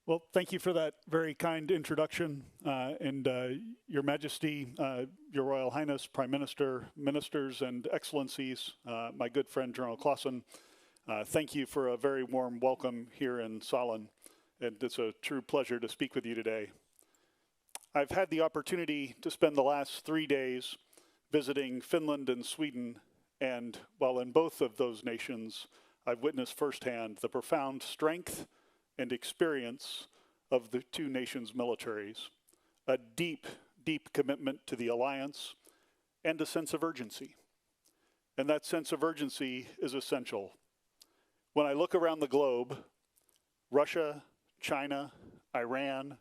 Well, thank you for that very kind introduction. Your Majesty, Your Royal Highness, Prime Minister, Ministers, and Excellencies, my good friend General Clausen, thank you for a very warm welcome here in Salon. And it's a true pleasure to speak with you today. I've had the opportunity to spend the last 3 days visiting Finland and Sweden, and while in both of those nations, I've witnessed firsthand the profound strength and experience of the two nations' militaries, a deep, deep commitment to the alliance, and a sense of urgency. And that sense of urgency is essential. When I look around the globe, Russia, China, Iran,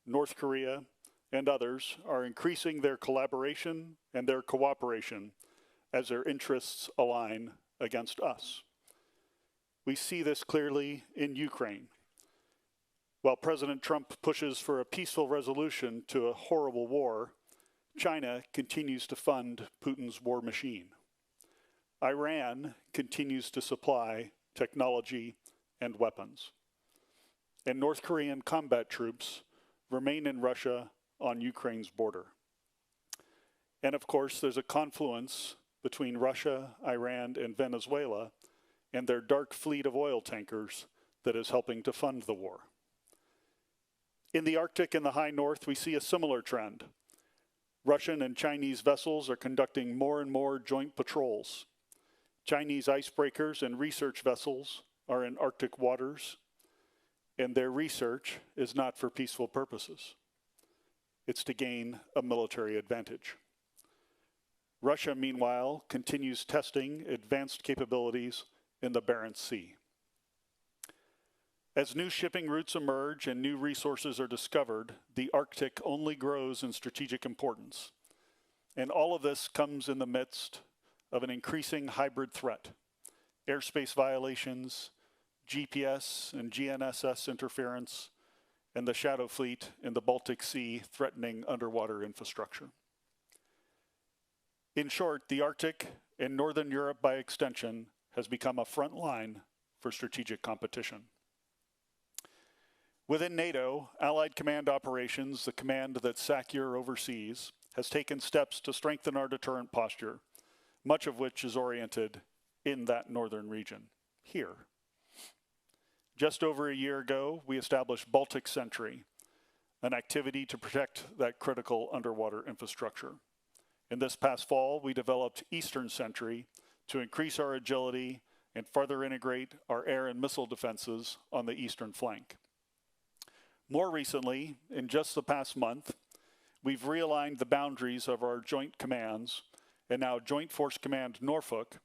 North Korea, and others are increasing their collaboration and their cooperation as their interests align against us. We see this clearly in Ukraine. While President Trump pushes for a peaceful resolution to a horrible war, China continues to fund Putin's war machine. Iran continues to supply technology and weapons. And North Korean combat troops remain in Russia on Ukraine's border. And of course, there's a confluence between Russia, Iran, and Venezuela and their dark fleet of oil tankers that is helping to fund the war. In the Arctic and the high north, we see a similar trend. Russian and Chinese vessels are conducting more and more joint patrols. Chinese icebreakers and research vessels are in Arctic waters, and their research is not for peaceful purposes. It's to gain a military advantage. Russia, meanwhile, continues testing advanced capabilities in the Barents Sea. As new shipping routes emerge and new resources are discovered, the Arctic only grows in strategic importance. And all of this comes in the midst of an increasing hybrid threat: airspace violations, GPS and GNSS interference, and the shadow fleet in the Baltic Sea threatening underwater infrastructure. In short, the Arctic, and Northern Europe by extension, has become a front line for strategic competition. Within NATO, Allied Command Operations, the command that SACEUR oversees, has taken steps to strengthen our deterrent posture, much of which is oriented in that northern region, here. Just over a year ago, we established Baltic Sentry, an activity to protect that critical underwater infrastructure. And this past fall, we developed Eastern Sentry to increase our agility and further integrate our air and missile defenses on the eastern flank. More recently, in just the past month, we've realigned the boundaries of our joint commands, and now Joint Force Command Norfolk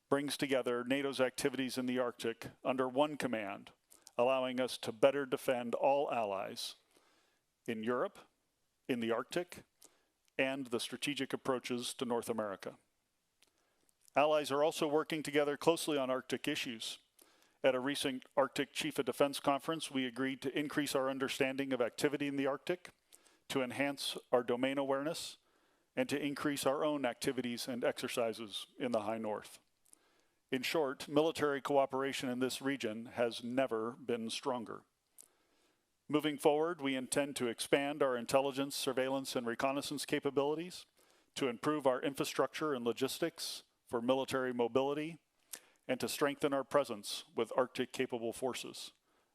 brings together NATO's activities in the Arctic under one command, allowing us to better defend all allies in Europe, in the Arctic, and the strategic approaches to North America. Allies are also working together closely on Arctic issues. At a recent Arctic Chief of Defense conference, we agreed to increase our understanding of activity in the Arctic, to enhance our domain awareness, and to increase our own activities and exercises in the high north. In short, military cooperation in this region has never been stronger. Moving forward, we intend to expand our intelligence, surveillance, and reconnaissance capabilities, to improve our infrastructure and logistics for military mobility, and to strengthen our presence with Arctic-capable forces,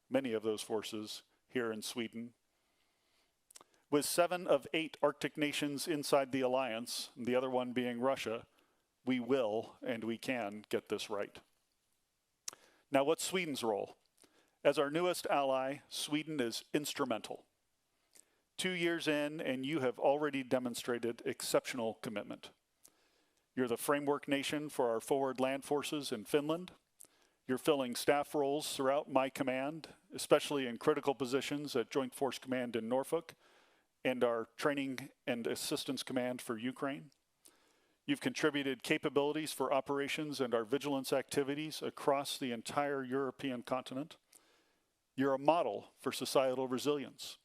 many of those forces here in Sweden. With 7 of 8 Arctic nations inside the alliance, the other one being Russia, we will and we can get this right. Now, what's Sweden's role? As our newest ally, Sweden is instrumental. 2 years in, and you have already demonstrated exceptional commitment. You're the framework nation for our forward land forces in Finland. You're filling staff roles throughout my command, especially in critical positions at Joint Force Command in Norfolk and our Training and Assistance Command for Ukraine. You've contributed capabilities for operations and our vigilance activities across the entire European continent. You're a model for societal resilience.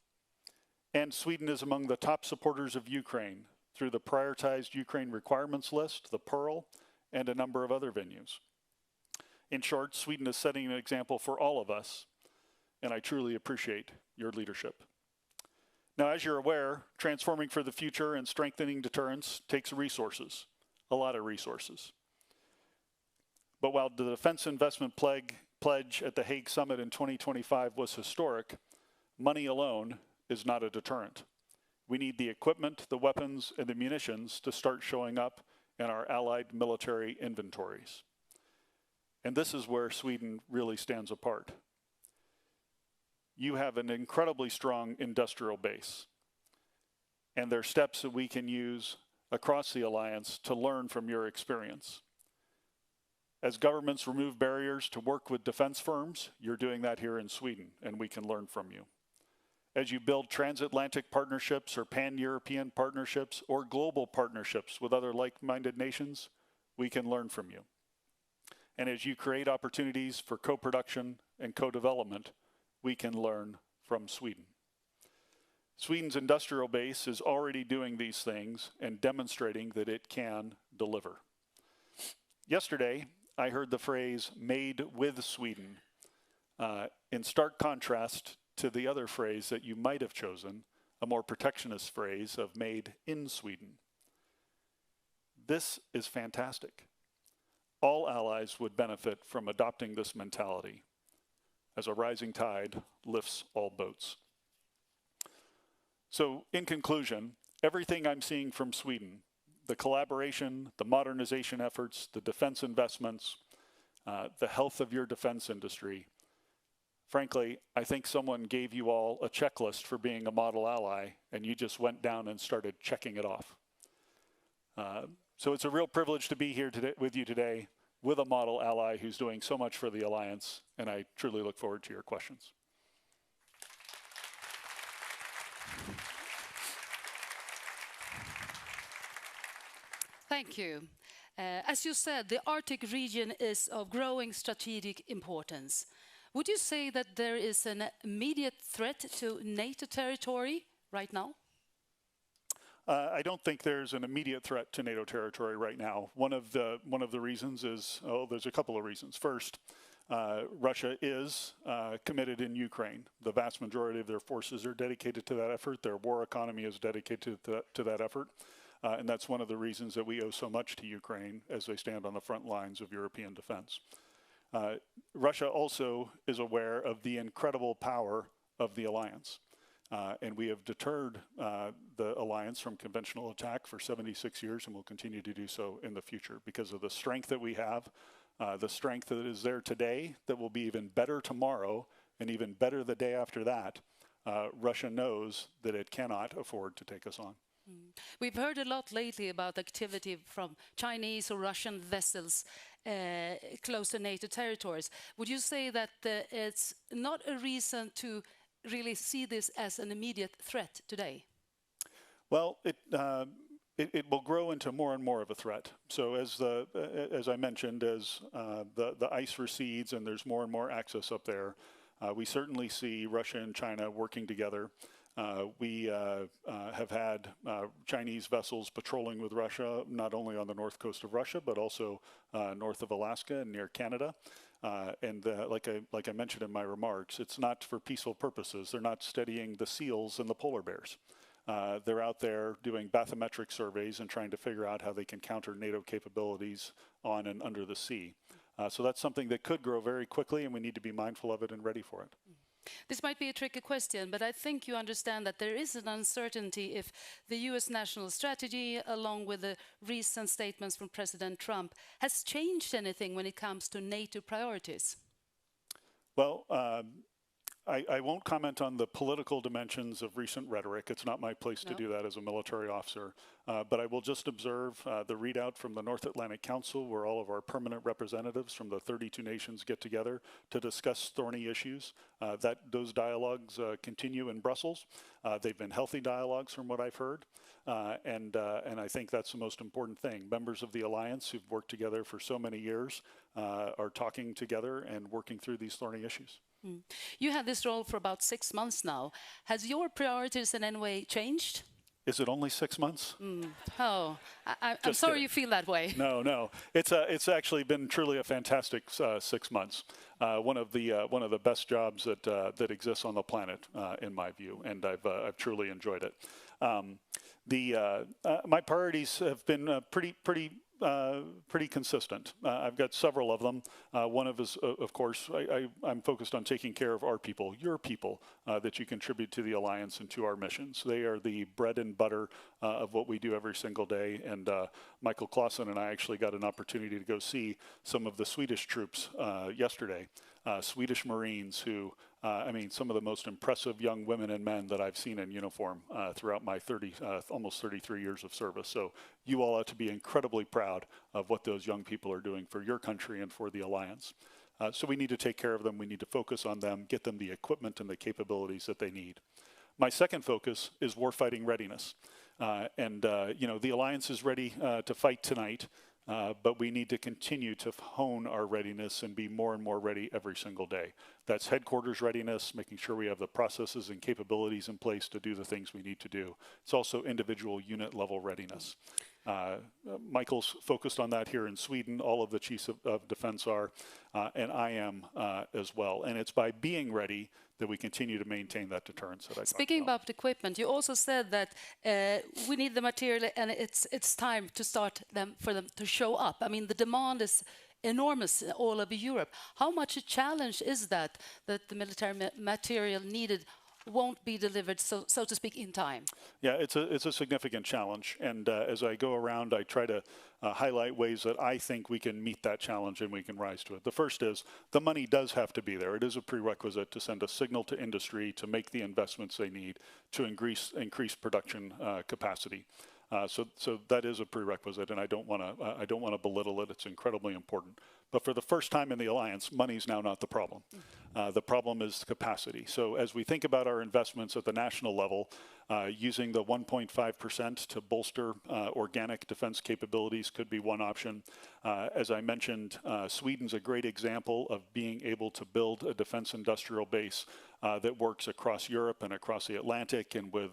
And Sweden is among the top supporters of Ukraine through the prioritized Ukraine requirements list, the Pearl, and a number of other venues. In short, Sweden is setting an example for all of us and I truly appreciate your leadership. Now, as you're aware, transforming for the future and strengthening deterrence takes resources, a lot of resources. But while the defense investment pledge at the Hague Summit in 2025 was historic, money alone is not a deterrent. We need the equipment, the weapons, and the munitions to start showing up in our allied military inventories. And this is where Sweden really stands apart. You have an incredibly strong industrial base, and there are steps that we can use across the alliance to learn from your experience. As governments remove barriers to work with defense firms, you're doing that here in Sweden, and we can learn from you. As you build transatlantic partnerships or pan-European partnerships or global partnerships with other like-minded nations, we can learn from you. And as you create opportunities for co-production and co-development, we can learn from Sweden. Sweden's industrial base is already doing these things and demonstrating that it can deliver. Yesterday, I heard the phrase "made with Sweden" in stark contrast to the other phrase that you might have chosen, a more protectionist phrase of "made in Sweden." This is fantastic. All allies would benefit from adopting this mentality, as a rising tide lifts all boats. So, in conclusion, everything I'm seeing from Sweden, the collaboration, the modernization efforts, the defense investments, the health of your defense industry, frankly, I think someone gave you all a checklist for being a model ally, and you just went down and started checking it off. So it's a real privilege to be here today, with you today, with a model ally who's doing so much for the alliance, and I truly look forward to your questions. Thank you. As you said, the Arctic region is of growing strategic importance. Would you say that there is an immediate threat to NATO territory right now? I don't think there's an immediate threat to NATO territory right now. One of the reasons is, there's a couple of reasons. First, Russia is committed in Ukraine. The vast majority of their forces are dedicated to that effort. Their war economy is dedicated to that effort. And that's one of the reasons that we owe so much to Ukraine as they stand on the front lines of European defense. Russia also is aware of the incredible power of the alliance. And we have deterred the alliance from conventional attack for 76 years and will continue to do so in the future because of the strength that we have, the strength that is there today that will be even better tomorrow and even better the day after that. Russia knows that it cannot afford to take us on. We've heard a lot lately about activity from Chinese or Russian vessels close to NATO territories. Would you say that it's not a reason to really see this as an immediate threat today? Well, it will grow into more and more of a threat. So as I mentioned, as the ice recedes and there's more and more access up there, we certainly see Russia and China working together. We have had Chinese vessels patrolling with Russia, not only on the north coast of Russia, but also north of Alaska and near Canada. Like I mentioned in my remarks, it's not for peaceful purposes. They're not studying the seals and the polar bears. They're out there doing bathymetric surveys and trying to figure out how they can counter NATO capabilities on and under the sea. So that's something that could grow very quickly, and we need to be mindful of it and ready for it. This might be a tricky question, but I think you understand that there is an uncertainty if the US national strategy, along with the recent statements from President Trump, has changed anything when it comes to NATO priorities. Well, I won't comment on the political dimensions of recent rhetoric. It's not my place to do that as a military officer. But I will just observe the readout from the North Atlantic Council, where all of our permanent representatives from the 32 nations get together to discuss thorny issues. Those dialogues continue in Brussels. They've been healthy dialogues from what I've heard. And I think that's the most important thing. Members of the alliance who've worked together for so many years are talking together and working through these thorny issues. You had this role for about 6 months now. Has your priorities in any way changed? Is it only 6 months? Oh, I'm Just sorry kidding. you feel that way. No. It's actually been truly a fantastic 6 months. One of the best jobs that exists on the planet, in my view, and I've truly enjoyed it. My priorities have been pretty consistent. I've got several of them. One of course, I'm focused on taking care of our people, your people, that you contribute to the alliance and to our missions. They are the bread and butter of what we do every single day. And Michael Clausen and I actually got an opportunity to go see some of the Swedish troops yesterday. Swedish Marines who, some of the most impressive young women and men that I've seen in uniform throughout my almost 33 years of service. So you all ought to be incredibly proud of what those young people are doing for your country and for the alliance. So we need to take care of them. We need to focus on them, get them the equipment and the capabilities that they need. My second focus is warfighting readiness. The alliance is ready to fight tonight. But we need to continue to hone our readiness and be more and more ready every single day. That's headquarters readiness, making sure we have the processes and capabilities in place to do the things we need to do. It's also individual unit level readiness. Michael's focused on that here in Sweden. All of the chiefs of defense are, and I am as well. And it's by being ready that we continue to maintain that deterrence that I talked about. Speaking about equipment, you also said that we need the material and it's time to start for them to show up. I mean, the demand is enormous all over Europe. How much a challenge is that the military material needed won't be delivered, so to speak, in time? Yeah, it's a significant challenge. And as I go around, I try to highlight ways that I think we can meet that challenge and we can rise to it. The first is the money does have to be there. It is a prerequisite to send a signal to industry to make the investments they need to increase production capacity. So that is a prerequisite, and I don't want to belittle it. It's incredibly important. But for the first time in the alliance, money is now not the problem. The problem is capacity. So as we think about our investments at the national level, using the 1.5% to bolster organic defense capabilities could be one option. As I mentioned, Sweden's a great example of being able to build a defense industrial base that works across Europe and across the Atlantic, and with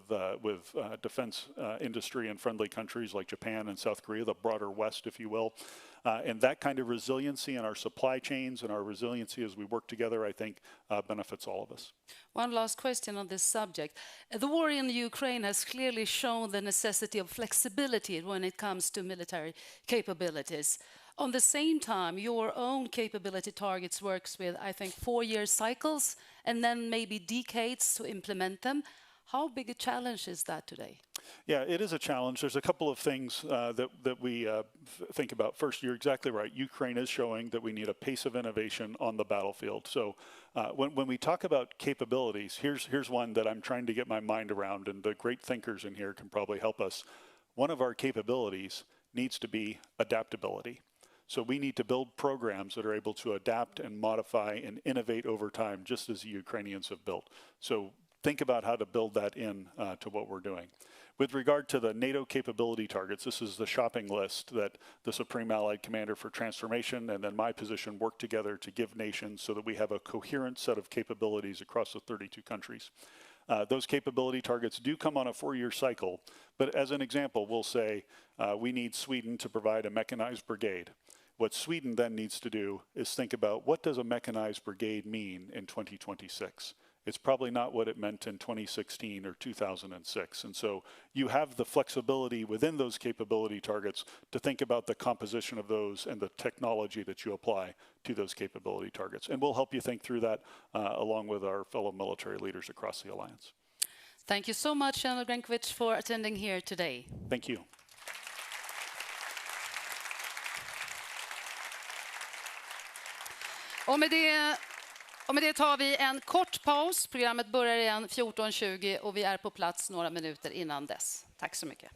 defense industry in friendly countries like Japan and South Korea, the broader West, if you will. And that kind of resiliency in our supply chains and our resiliency as we work together, I think, benefits all of us. One last question on this subject. The war in Ukraine has clearly shown the necessity of flexibility when it comes to military capabilities. On the same time, your own capability targets works with, I think, 4-year cycles and then maybe decades to implement them. How big a challenge is that today? Yeah, it is a challenge. There's a couple of things that we think about. First, you're exactly right. Ukraine is showing that we need a pace of innovation on the battlefield. So when we talk about capabilities, here's one that I'm trying to get my mind around, and the great thinkers in here can probably help us. One of our capabilities needs to be adaptability. So we need to build programs that are able to adapt and modify and innovate over time, just as the Ukrainians have built. So think about how to build that in to what we're doing. With regard to the NATO capability targets, this is the shopping list that the Supreme Allied Commander for Transformation and then my position work together to give nations so that we have a coherent set of capabilities across the 32 countries. Those capability targets do come on a 4-year cycle, but as an example, we'll say we need Sweden to provide a mechanized brigade. What Sweden then needs to do is think about, what does a mechanized brigade mean in 2026? It's probably not what it meant in 2016 or 2006. And so you have the flexibility within those capability targets to think about the composition of those and the technology that you apply to those capability targets. And we'll help you think through that along with our fellow military leaders across the alliance. Thank you so much, General Grynkewich, for attending here today. Thank you. Och med det tar vi en kort paus. Programmet börjar igen 14:20 och vi är på plats några minuter innan dess. Tack så mycket.